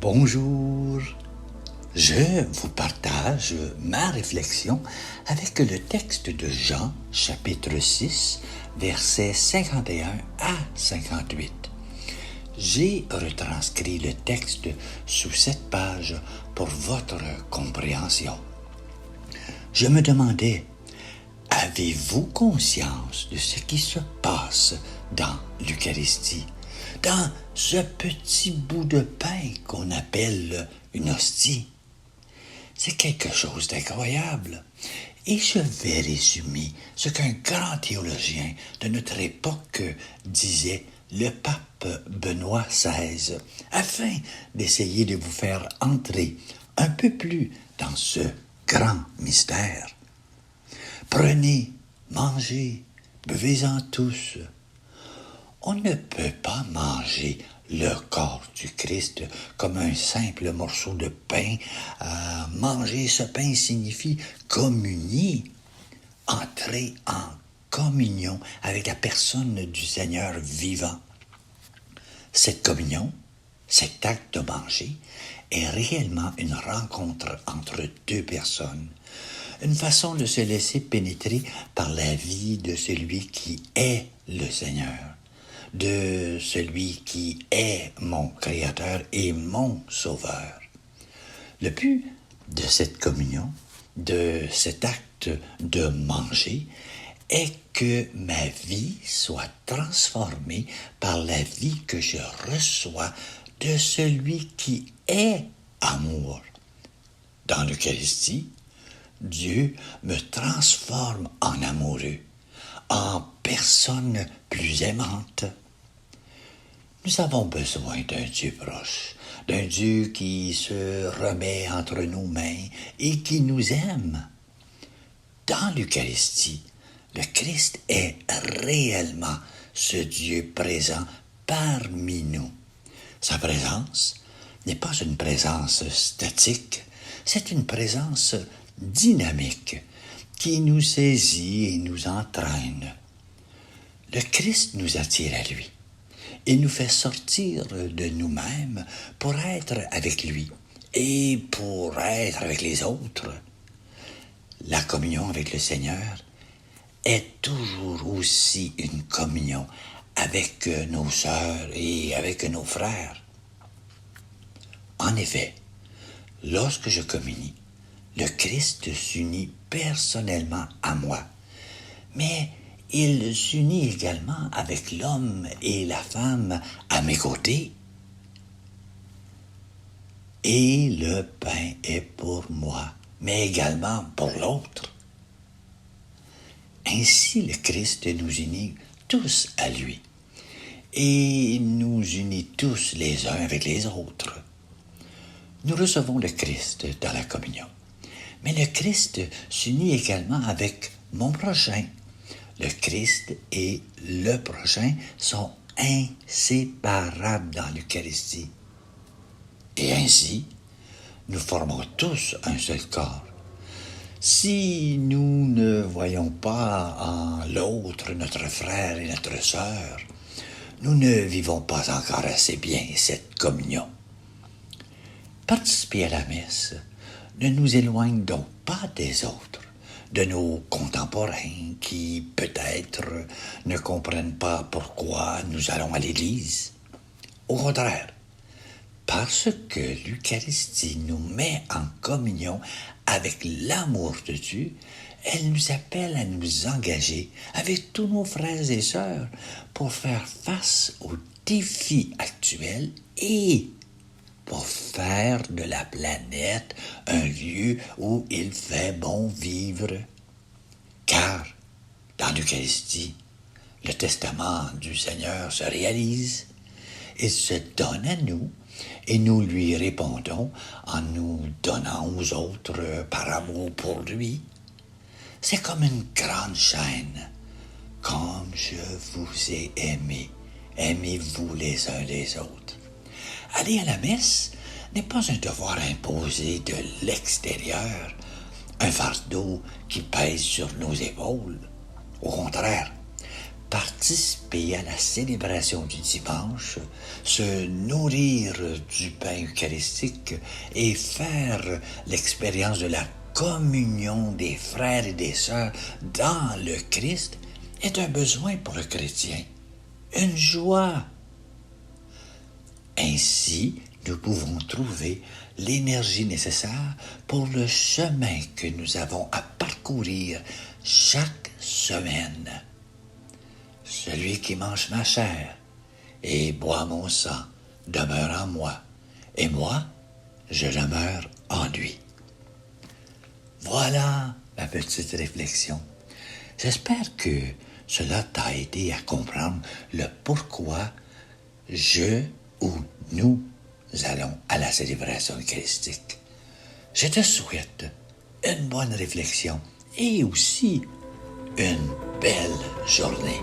Bonjour, je vous partage ma réflexion avec le texte de Jean, chapitre 6, versets 51 à 58. J'ai retranscrit le texte sous cette page pour votre compréhension. Je me demandais, avez-vous conscience de ce qui se passe dans l'Eucharistie, dans ce petit bout de pain qu'on appelle une hostie? C'est quelque chose d'incroyable. Et je vais résumer ce qu'un grand théologien de notre époque disait, le pape Benoît XVI, afin d'essayer de vous faire entrer un peu plus dans ce grand mystère. Prenez, mangez, buvez-en tous. On ne peut pas manger le corps du Christ comme un simple morceau de pain. Manger ce pain signifie communier, entrer en communion avec la personne du Seigneur vivant. Cette communion, cet acte de manger, est réellement une rencontre entre deux personnes, une façon de se laisser pénétrer par la vie de celui qui est le Seigneur, de celui qui est mon Créateur et mon Sauveur. Le but de cette communion, de cet acte de manger, est que ma vie soit transformée par la vie que je reçois de celui qui est amour. Dans l'Eucharistie, Dieu me transforme en amoureux, en personne plus aimante. Nous avons besoin d'un Dieu proche, d'un Dieu qui se remet entre nos mains et qui nous aime. Dans l'Eucharistie, le Christ est réellement ce Dieu présent parmi nous. Sa présence n'est pas une présence statique, c'est une présence dynamique qui nous saisit et nous entraîne. Le Christ nous attire à lui. Il nous fait sortir de nous-mêmes pour être avec lui et pour être avec les autres. La communion avec le Seigneur est toujours aussi une communion avec nos sœurs et avec nos frères. En effet, lorsque je communie, le Christ s'unit personnellement à moi, mais il s'unit également avec l'homme et la femme à mes côtés. Et le pain est pour moi, mais également pour l'autre. Ainsi, le Christ nous unit tous à lui et nous unit tous les uns avec les autres. Nous recevons le Christ dans la communion, mais le Christ s'unit également avec mon prochain. Le Christ et le prochain sont inséparables dans l'Eucharistie. Et ainsi, nous formons tous un seul corps. Si nous ne voyons pas en l'autre notre frère et notre sœur, nous ne vivons pas encore assez bien cette communion. Participer à la messe ne nous éloigne donc pas des autres, de nos contemporains qui, peut-être, ne comprennent pas pourquoi nous allons à l'Église. Au contraire, parce que l'Eucharistie nous met en communion avec l'amour de Dieu, elle nous appelle à nous engager avec tous nos frères et sœurs pour faire face aux défis actuels et pour faire de la planète un lieu où il fait bon vivre. Car, dans l'Eucharistie, le testament du Seigneur se réalise. Il se donne à nous et nous lui répondons en nous donnant aux autres par amour pour lui. C'est comme une grande chaîne. Comme je vous ai aimé, aimez-vous les uns les autres. Aller à la messe n'est pas un devoir imposé de l'extérieur, un fardeau qui pèse sur nos épaules. Au contraire, participer à la célébration du dimanche, se nourrir du pain eucharistique et faire l'expérience de la communion des frères et des sœurs dans le Christ est un besoin pour le chrétien, une joie. Ainsi, nous pouvons trouver l'énergie nécessaire pour le chemin que nous avons à parcourir chaque semaine. Celui qui mange ma chair et boit mon sang demeure en moi, et moi, je demeure en lui. Voilà ma petite réflexion. J'espère que cela t'a aidé à comprendre le pourquoi ou nous allons à la célébration eucharistique. Je te souhaite une bonne réflexion et aussi une belle journée.